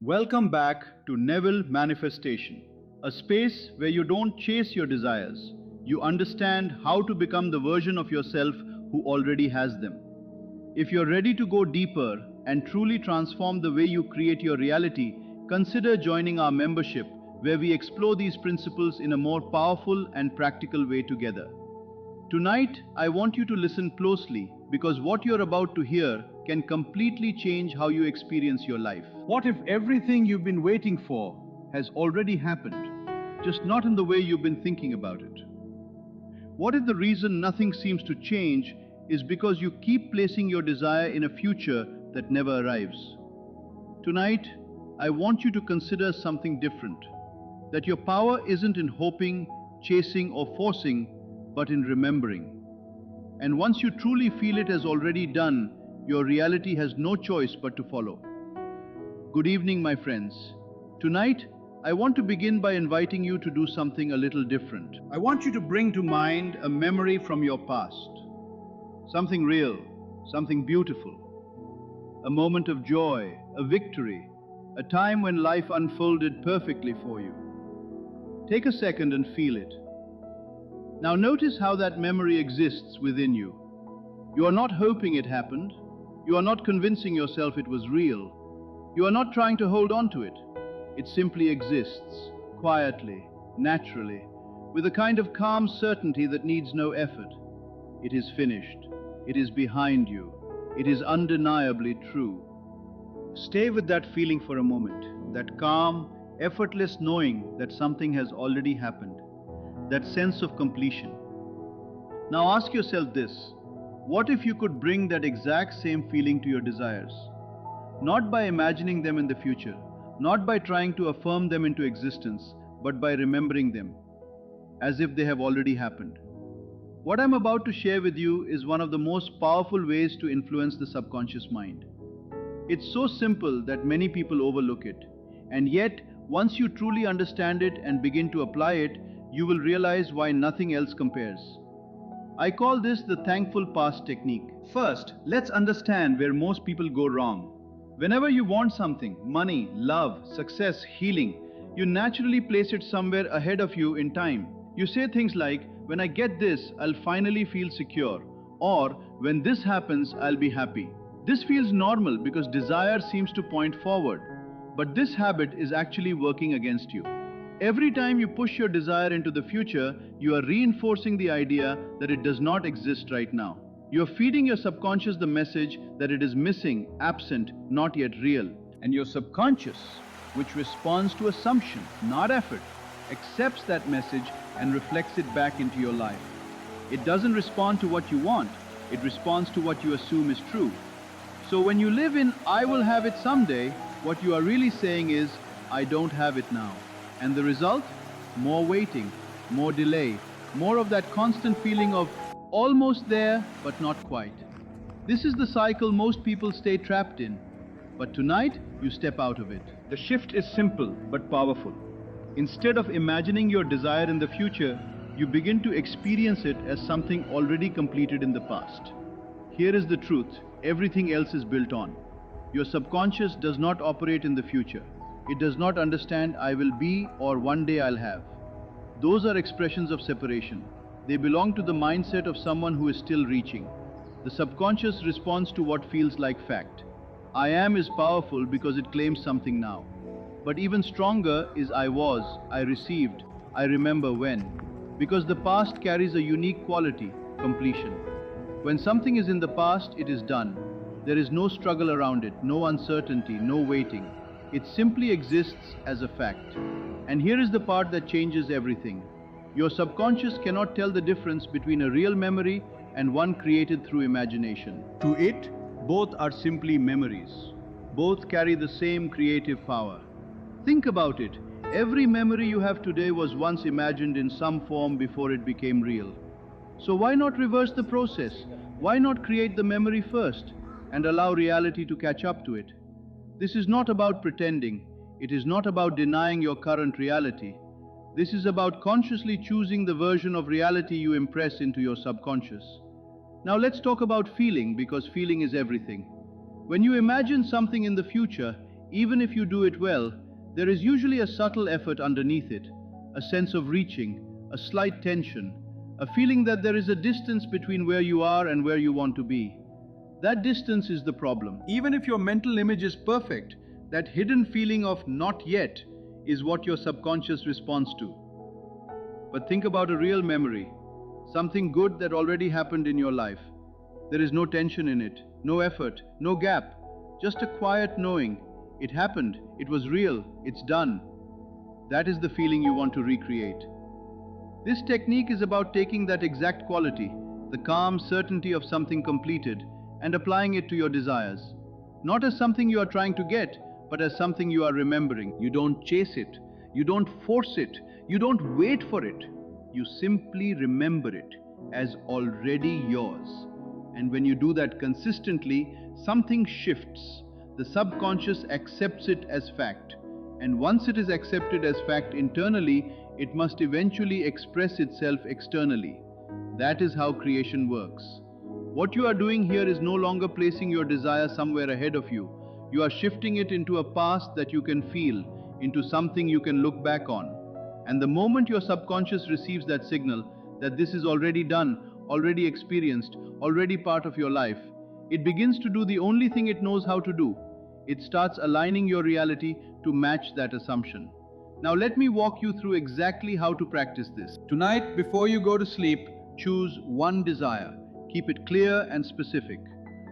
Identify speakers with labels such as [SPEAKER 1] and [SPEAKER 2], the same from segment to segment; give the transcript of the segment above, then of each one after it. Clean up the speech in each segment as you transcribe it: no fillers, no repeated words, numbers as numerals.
[SPEAKER 1] Welcome back to Neville Manifestation, a space where you don't chase your desires, you understand how to become the version of yourself who already has them. If you're ready to go deeper and truly transform the way you create your reality, consider joining our membership where we explore these principles in a more powerful and practical way together. Tonight, I want you to listen closely because what you're about to hear can completely change how you experience your life. What if everything you've been waiting for has already happened, just not in the way you've been thinking about it? What if the reason nothing seems to change is because you keep placing your desire in a future that never arrives? Tonight, I want you to consider something different. That your power isn't in hoping, chasing, or forcing, but in remembering. And once you truly feel it has already done, your reality has no choice but to follow. Good evening, my friends. Tonight, I want to begin by inviting you to do something a little different. I want you to bring to mind a memory from your past. Something real, something beautiful. A moment of joy, a victory, a time when life unfolded perfectly for you. Take a second and feel it. Now notice how that memory exists within you. You are not hoping it happened. You are not convincing yourself it was real. You are not trying to hold on to it. It simply exists, quietly, naturally, with a kind of calm certainty that needs no effort. It is finished. It is behind you. It is undeniably true. Stay with that feeling for a moment, that calm, effortless knowing that something has already happened. That sense of completion. Now ask yourself this: what if you could bring that exact same feeling to your desires? Not by imagining them in the future, not by trying to affirm them into existence, but by remembering them, as if they have already happened. What I'm about to share with you is one of the most powerful ways to influence the subconscious mind. It's so simple that many people overlook it, and yet, once you truly understand it and begin to apply it, you will realize why nothing else compares. I call this the thankful past technique. First, let's understand where most people go wrong. Whenever you want something, money, love, success, healing, you naturally place it somewhere ahead of you in time. You say things like, when I get this, I'll finally feel secure, or when this happens, I'll be happy. This feels normal because desire seems to point forward, but this habit is actually working against you. Every time you push your desire into the future, you are reinforcing the idea that it does not exist right now. You are feeding your subconscious the message that it is missing, absent, not yet real. And your subconscious, which responds to assumption, not effort, accepts that message and reflects it back into your life. It doesn't respond to what you want, it responds to what you assume is true. So when you live in "I will have it someday," what you are really saying is, "I don't have it now." And the result? More waiting, more delay, more of that constant feeling of almost there but not quite. This is the cycle most people stay trapped in. But tonight, you step out of it. The shift is simple but powerful. Instead of imagining your desire in the future, you begin to experience it as something already completed in the past. Here is the truth: everything else is built on. Your subconscious does not operate in the future. It does not understand "I will be" or "one day I'll have." Those are expressions of separation. They belong to the mindset of someone who is still reaching. The subconscious responds to what feels like fact. "I am" is powerful because it claims something now. But even stronger is "I was," "I received," "I remember when." Because the past carries a unique quality: completion. When something is in the past, it is done. There is no struggle around it, no uncertainty, no waiting. It simply exists as a fact. And here is the part that changes everything. Your subconscious cannot tell the difference between a real memory and one created through imagination. To it, both are simply memories. Both carry the same creative power. Think about it. Every memory you have today was once imagined in some form before it became real. So why not reverse the process? Why not create the memory first and allow reality to catch up to it? This is not about pretending. It is not about denying your current reality. This is about consciously choosing the version of reality you impress into your subconscious. Now let's talk about feeling, because feeling is everything. When you imagine something in the future, even if you do it well, there is usually a subtle effort underneath it, a sense of reaching, a slight tension, a feeling that there is a distance between where you are and where you want to be. That distance is the problem. Even if your mental image is perfect, that hidden feeling of not yet is what your subconscious responds to. But think about a real memory, something good that already happened in your life. There is no tension in it, no effort, no gap, just a quiet knowing. It happened, it was real, it's done. That is the feeling you want to recreate. This technique is about taking that exact quality, the calm certainty of something completed, and applying it to your desires. Not as something you are trying to get, but as something you are remembering. You don't chase it, you don't force it, you don't wait for it. You simply remember it as already yours. And when you do that consistently, something shifts. The subconscious accepts it as fact. And once it is accepted as fact internally, it must eventually express itself externally. That is how creation works. What you are doing here is no longer placing your desire somewhere ahead of you. You are shifting it into a past that you can feel, into something you can look back on. And the moment your subconscious receives that signal that this is already done, already experienced, already part of your life, it begins to do the only thing it knows how to do. It starts aligning your reality to match that assumption. Now let me walk you through exactly how to practice this. Tonight, before you go to sleep, choose one desire. Keep it clear and specific.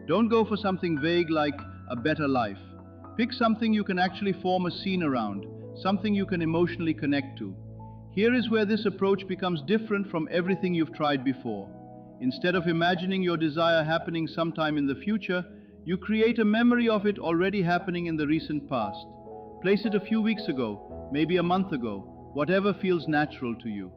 [SPEAKER 1] Don't go for something vague like a better life. Pick something you can actually form a scene around, something you can emotionally connect to. Here is where this approach becomes different from everything you've tried before. Instead of imagining your desire happening sometime in the future, you create a memory of it already happening in the recent past. Place it a few weeks ago, maybe a month ago, whatever feels natural to you.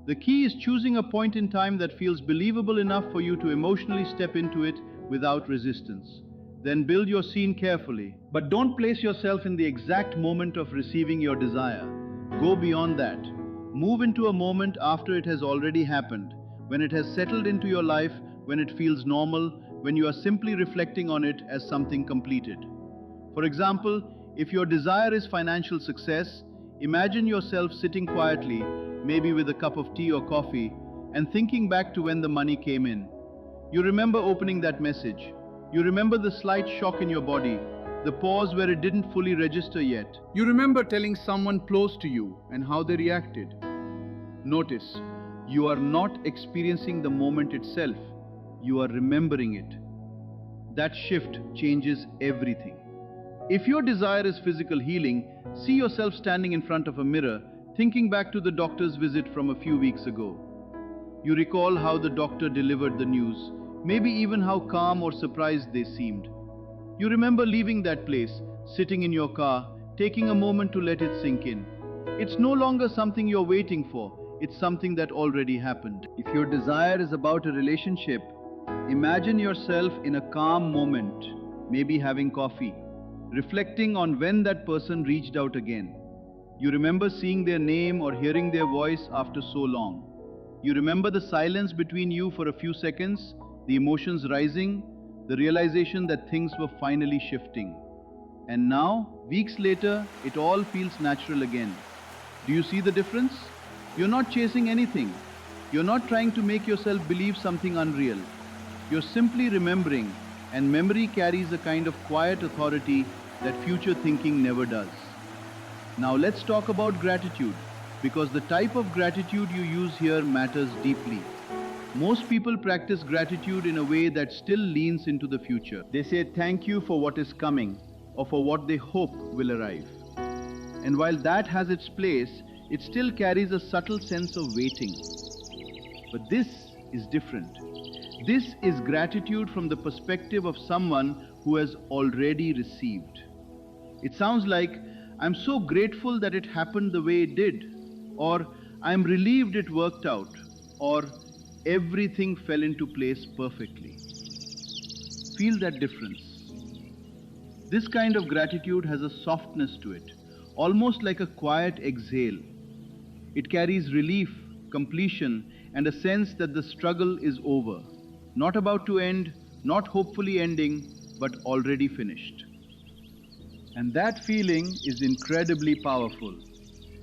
[SPEAKER 1] The key is choosing a point in time that feels believable enough for you to emotionally step into it without resistance. Then build your scene carefully, but don't place yourself in the exact moment of receiving your desire. Go beyond that. Move into a moment after it has already happened, when it has settled into your life, when it feels normal, when you are simply reflecting on it as something completed. For example, if your desire is financial success, imagine yourself sitting quietly, maybe with a cup of tea or coffee, and thinking back to when the money came in. You remember opening that message. You remember the slight shock in your body, the pause where it didn't fully register yet. You remember telling someone close to you and how they reacted. Notice, you are not experiencing the moment itself, you are remembering it. That shift changes everything. If your desire is physical healing, see yourself standing in front of a mirror, thinking back to the doctor's visit from a few weeks ago. You recall how the doctor delivered the news, maybe even how calm or surprised they seemed. You remember leaving that place, sitting in your car, taking a moment to let it sink in. It's no longer something you're waiting for, it's something that already happened. If your desire is about a relationship, imagine yourself in a calm moment, maybe having coffee, reflecting on when that person reached out again. You remember seeing their name or hearing their voice after so long. You remember the silence between you for a few seconds, the emotions rising, the realization that things were finally shifting. And now, weeks later, it all feels natural again. Do you see the difference? You're not chasing anything. You're not trying to make yourself believe something unreal. You're simply remembering, and memory carries a kind of quiet authority that future thinking never does. Now let's talk about gratitude, because the type of gratitude you use here matters deeply. Most people practice gratitude in a way that still leans into the future. They say thank you for what is coming, or for what they hope will arrive. And while that has its place, it still carries a subtle sense of waiting. But this is different. This is gratitude from the perspective of someone who has already received. It sounds like, I'm so grateful that it happened the way it did, or I'm relieved it worked out, or everything fell into place perfectly. Feel that difference. This kind of gratitude has a softness to it, almost like a quiet exhale. It carries relief, completion, and a sense that the struggle is over. Not about to end, not hopefully ending, but already finished. And that feeling is incredibly powerful.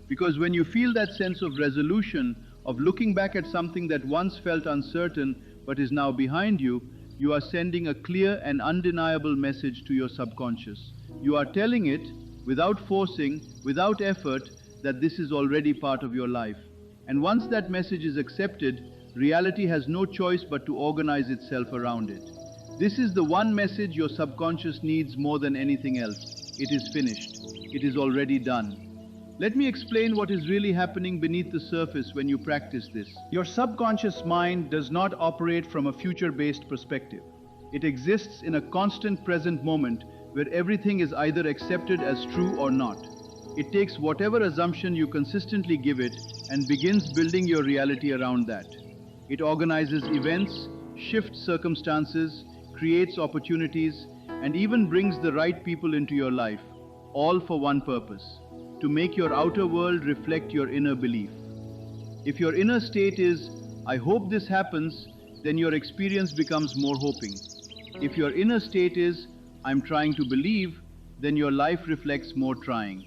[SPEAKER 1] Because when you feel that sense of resolution, of looking back at something that once felt uncertain but is now behind you, you are sending a clear and undeniable message to your subconscious. You are telling it, without forcing, without effort, that this is already part of your life. And once that message is accepted, reality has no choice but to organize itself around it. This is the one message your subconscious needs more than anything else. It is finished. It is already done. Let me explain what is really happening beneath the surface when you practice this. Your subconscious mind does not operate from a future-based perspective. It exists in a constant present moment where everything is either accepted as true or not. It takes whatever assumption you consistently give it and begins building your reality around that. It organizes events, shifts circumstances, creates opportunities, and even brings the right people into your life, all for one purpose: to make your outer world reflect your inner belief. If your inner state is, "I hope this happens," then your experience becomes more hoping. If your inner state is, "I'm trying to believe," then your life reflects more trying.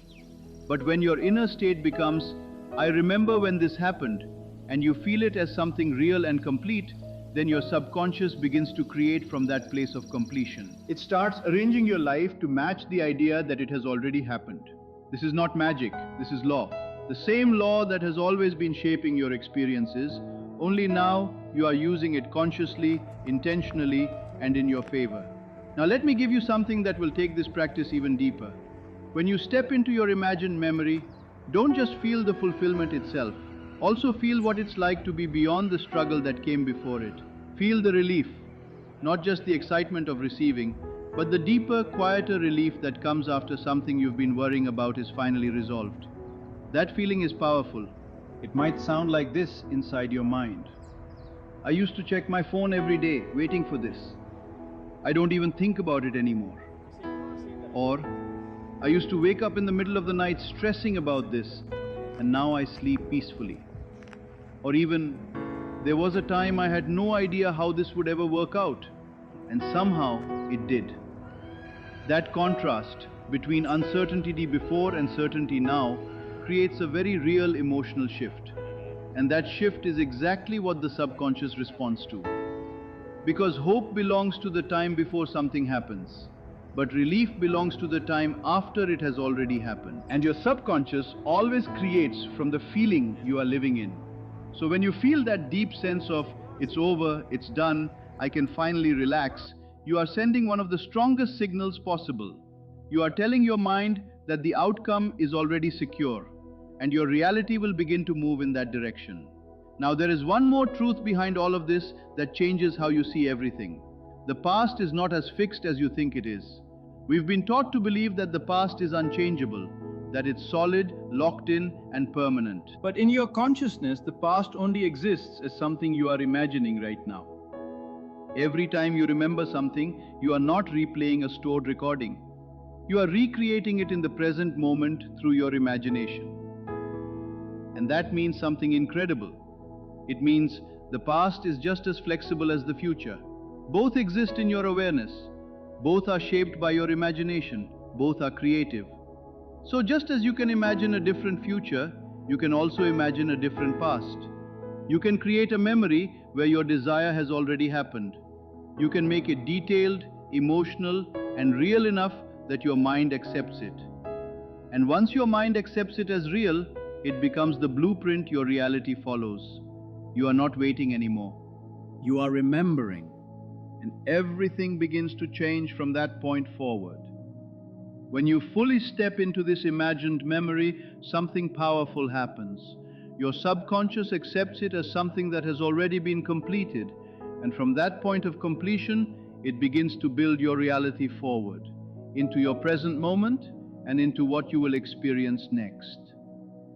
[SPEAKER 1] But when your inner state becomes, "I remember when this happened," and you feel it as something real and complete, then your subconscious begins to create from that place of completion. It starts arranging your life to match the idea that it has already happened. This is not magic, this is law. The same law that has always been shaping your experiences, only now you are using it consciously, intentionally, and in your favor. Now let me give you something that will take this practice even deeper. When you step into your imagined memory, don't just feel the fulfillment itself. Also feel what it's like to be beyond the struggle that came before it. Feel the relief, not just the excitement of receiving, but the deeper, quieter relief that comes after something you've been worrying about is finally resolved. That feeling is powerful. It might sound like this inside your mind: "I used to check my phone every day, waiting for this. I don't even think about it anymore." Or, "I used to wake up in the middle of the night stressing about this, and now I sleep peacefully." Or even, "There was a time I had no idea how this would ever work out, and somehow it did." That contrast between uncertainty before and certainty now creates a very real emotional shift. And that shift is exactly what the subconscious responds to. Because hope belongs to the time before something happens, but relief belongs to the time after it has already happened. And your subconscious always creates from the feeling you are living in. So when you feel that deep sense of, "It's over, it's done, I can finally relax," you are sending one of the strongest signals possible. You are telling your mind that the outcome is already secure, and your reality will begin to move in that direction. Now there is one more truth behind all of this that changes how you see everything. The past is not as fixed as you think it is. We've been taught to believe that the past is unchangeable, that it's solid, locked in, and permanent. But in your consciousness, the past only exists as something you are imagining right now. Every time you remember something, you are not replaying a stored recording. You are recreating it in the present moment through your imagination. And that means something incredible. It means the past is just as flexible as the future. Both exist in your awareness. Both are shaped by your imagination. Both are creative. So just as you can imagine a different future, you can also imagine a different past. You can create a memory where your desire has already happened. You can make it detailed, emotional, and real enough that your mind accepts it. And once your mind accepts it as real, it becomes the blueprint your reality follows. You are not waiting anymore. You are remembering. And everything begins to change from that point forward. When you fully step into this imagined memory, something powerful happens. Your subconscious accepts it as something that has already been completed, and from that point of completion, it begins to build your reality forward, into your present moment and into what you will experience next.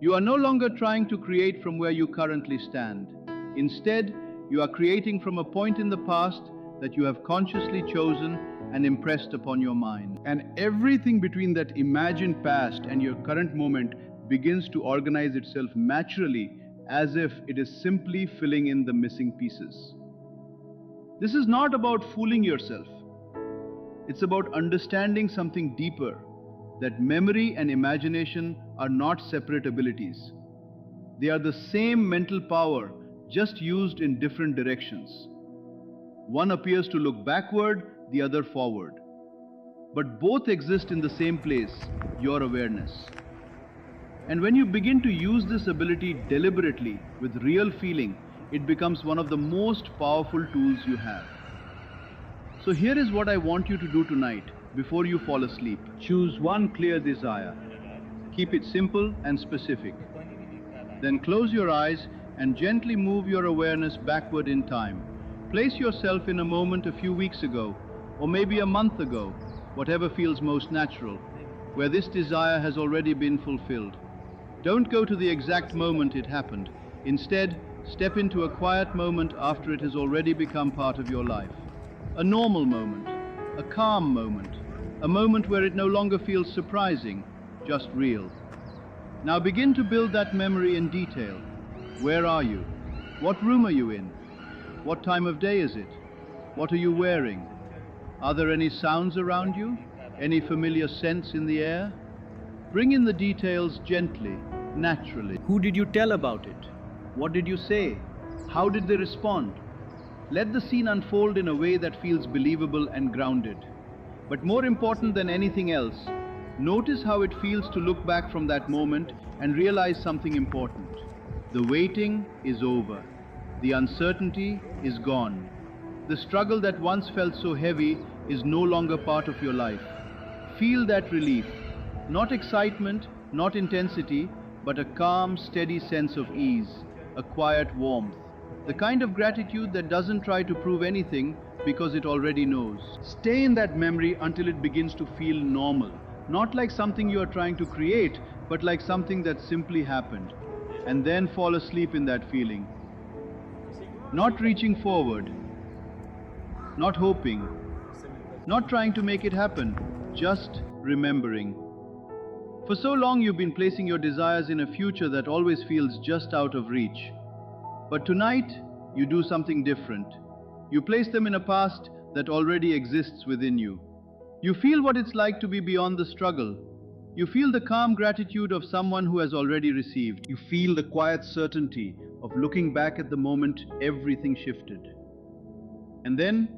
[SPEAKER 1] You are no longer trying to create from where you currently stand. Instead, you are creating from a point in the past that you have consciously chosen and impressed upon your mind. And everything between that imagined past and your current moment begins to organize itself naturally, as if it is simply filling in the missing pieces. This is not about fooling yourself. It's about understanding something deeper. that memory and imagination are not separate abilities. They are the same mental power, just used in different directions. One appears to look backward, the other forward. But both exist in the same place, your awareness. And when you begin to use this ability deliberately, with real feeling, it becomes one of the most powerful tools you have. So here is what I want you to do tonight, before you fall asleep. Choose one clear desire. Keep it simple and specific. Then close your eyes and gently move your awareness backward in time. Place yourself in a moment a few weeks ago, or maybe a month ago, whatever feels most natural, where this desire has already been fulfilled. Don't go to the exact moment it happened. Instead, step into a quiet moment after it has already become part of your life. A normal moment, a calm moment, a moment where it no longer feels surprising, just real. Now begin to build that memory in detail. Where are you? What room are you in? What time of day is it? What are you wearing? Are there any sounds around you? Any familiar scents in the air? Bring in the details gently, naturally. Who did you tell about it? What did you say? How did they respond? Let the scene unfold in a way that feels believable and grounded. But more important than anything else, notice how it feels to look back from that moment and realize something important. The waiting is over. The uncertainty is gone. The struggle that once felt so heavy is no longer part of your life. Feel that relief. Not excitement, not intensity, but a calm, steady sense of ease, a quiet warmth. The kind of gratitude that doesn't try to prove anything because it already knows. Stay in that memory until it begins to feel normal. Not like something you are trying to create, but like something that simply happened. And then fall asleep in that feeling. Not reaching forward, not hoping, not trying to make it happen, just remembering. For so long you've been placing your desires in a future that always feels just out of reach. But tonight, you do something different. You place them in a past that already exists within you. You feel what it's like to be beyond the struggle. You feel the calm gratitude of someone who has already received. You feel the quiet certainty of looking back at the moment everything shifted. And then,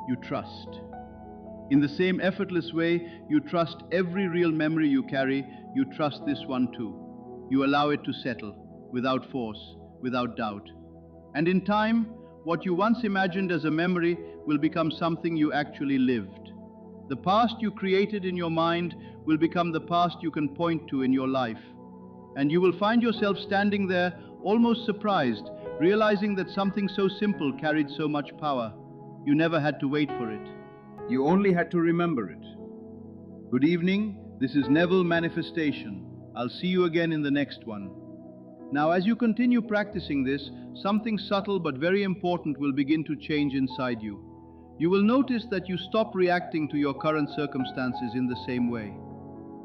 [SPEAKER 1] you trust. In the same effortless way you trust every real memory you carry, you trust this one too. You allow it to settle, without force, without doubt. And in time, what you once imagined as a memory will become something you actually lived. The past you created in your mind will become the past you can point to in your life. And you will find yourself standing there, almost surprised, realizing that something so simple carried so much power. You never had to wait for it. You only had to remember it. Good evening, this is Neville Manifestation. I'll see you again in the next one. Now, as you continue practicing this, something subtle but very important will begin to change inside you. You will notice that you stop reacting to your current circumstances in the same way.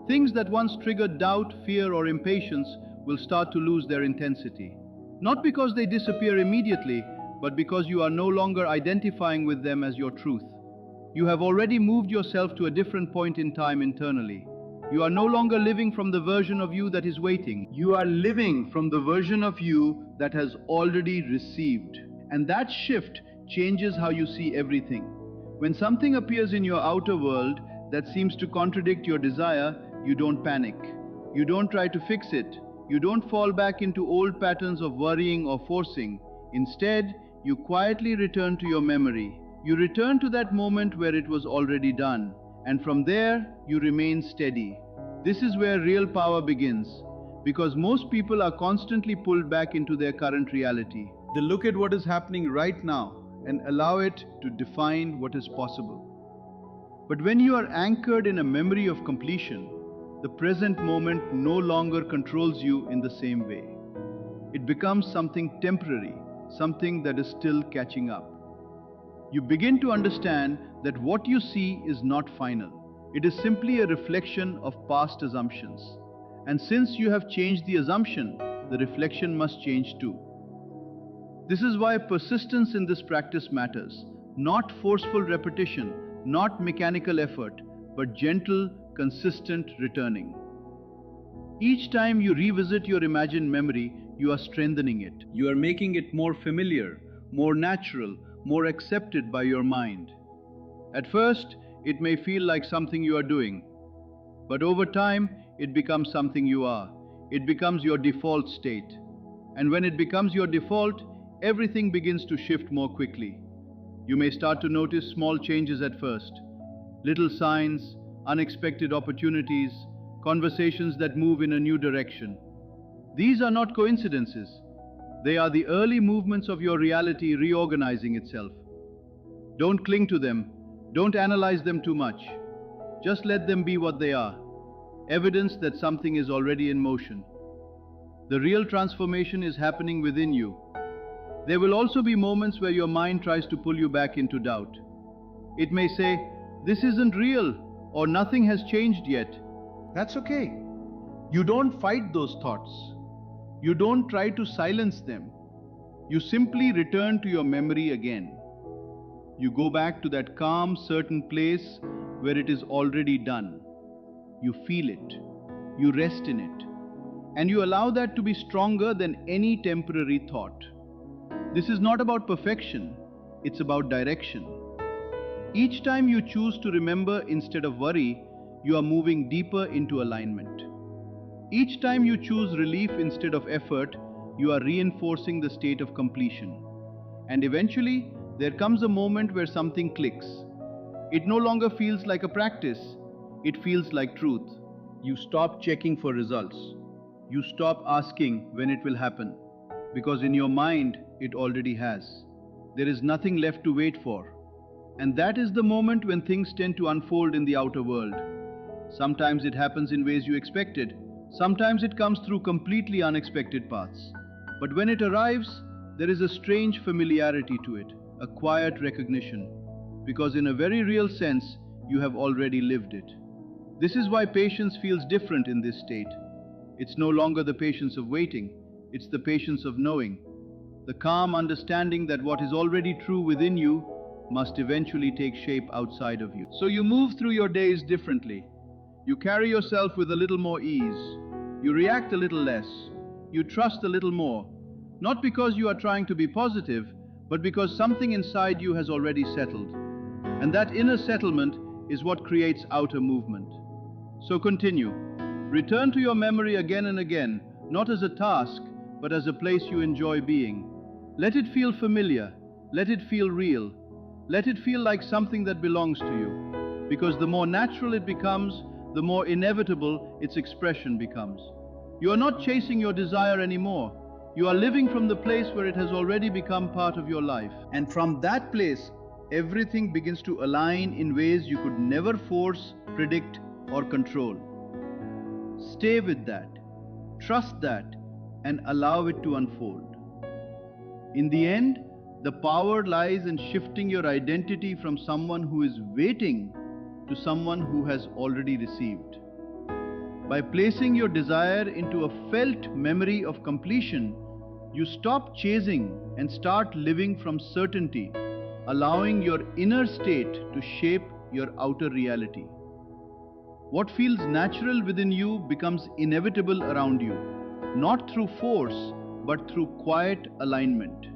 [SPEAKER 1] Things that once triggered doubt, fear, or impatience will start to lose their intensity. Not because they disappear immediately, but because you are no longer identifying with them as your truth. You have already moved yourself to a different point in time internally. You are no longer living from the version of you that is waiting. You are living from the version of you that has already received. And that shift changes how you see everything. When something appears in your outer world that seems to contradict your desire, you don't panic. You don't try to fix it. You don't fall back into old patterns of worrying or forcing. Instead, you quietly return to your memory. You return to that moment where it was already done. And from there, you remain steady. This is where real power begins, because most people are constantly pulled back into their current reality. They look at what is happening right now and allow it to define what is possible. But when you are anchored in a memory of completion, the present moment no longer controls you in the same way. It becomes something temporary, something that is still catching up. You begin to understand that what you see is not final. It is simply a reflection of past assumptions. And since you have changed the assumption, the reflection must change too. This is why persistence in this practice matters. Not forceful repetition, not mechanical effort, but gentle, consistent returning. Each time you revisit your imagined memory, you are strengthening it. You are making it more familiar, more natural, more accepted by your mind. At first, it may feel like something you are doing, but over time, it becomes something you are. It becomes your default state. And when it becomes your default, everything begins to shift more quickly. You may start to notice small changes at first. Little signs, unexpected opportunities, conversations that move in a new direction. These are not coincidences. They are the early movements of your reality reorganizing itself. Don't cling to them. Don't analyze them too much. Just let them be what they are. Evidence that something is already in motion. The real transformation is happening within you. There will also be moments where your mind tries to pull you back into doubt. It may say, "This isn't real," or "Nothing has changed yet." That's okay. You don't fight those thoughts. You don't try to silence them. You simply return to your memory again. You go back to that calm, certain place where it is already done. You feel it. You rest in it. And you allow that to be stronger than any temporary thought. This is not about perfection. It's about direction. Each time you choose to remember instead of worry, you are moving deeper into alignment. Each time you choose relief instead of effort, you are reinforcing the state of completion. And eventually, there comes a moment where something clicks. It no longer feels like a practice. It feels like truth. You stop checking for results. You stop asking when it will happen. Because in your mind, it already has. There is nothing left to wait for. And that is the moment when things tend to unfold in the outer world. Sometimes it happens in ways you expected. Sometimes it comes through completely unexpected paths. But when it arrives, there is a strange familiarity to it, a quiet recognition. Because in a very real sense, you have already lived it. This is why patience feels different in this state. It's no longer the patience of waiting. It's the patience of knowing. The calm understanding that what is already true within you must eventually take shape outside of you. So you move through your days differently. You carry yourself with a little more ease. You react a little less. You trust a little more. Not because you are trying to be positive, but because something inside you has already settled. And that inner settlement is what creates outer movement. So continue. Return to your memory again and again, not as a task, but as a place you enjoy being. Let it feel familiar. Let it feel real. Let it feel like something that belongs to you. Because the more natural it becomes, the more inevitable its expression becomes. You are not chasing your desire anymore. You are living from the place where it has already become part of your life. And from that place, everything begins to align in ways you could never force, predict, or control. Stay with that, trust that, and allow it to unfold. In the end, the power lies in shifting your identity from someone who is waiting to someone who has already received. By placing your desire into a felt memory of completion, you stop chasing and start living from certainty, allowing your inner state to shape your outer reality. What feels natural within you becomes inevitable around you, not through force, but through quiet alignment.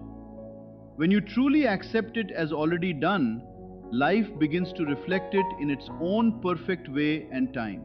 [SPEAKER 1] When you truly accept it as already done, life begins to reflect it in its own perfect way and time.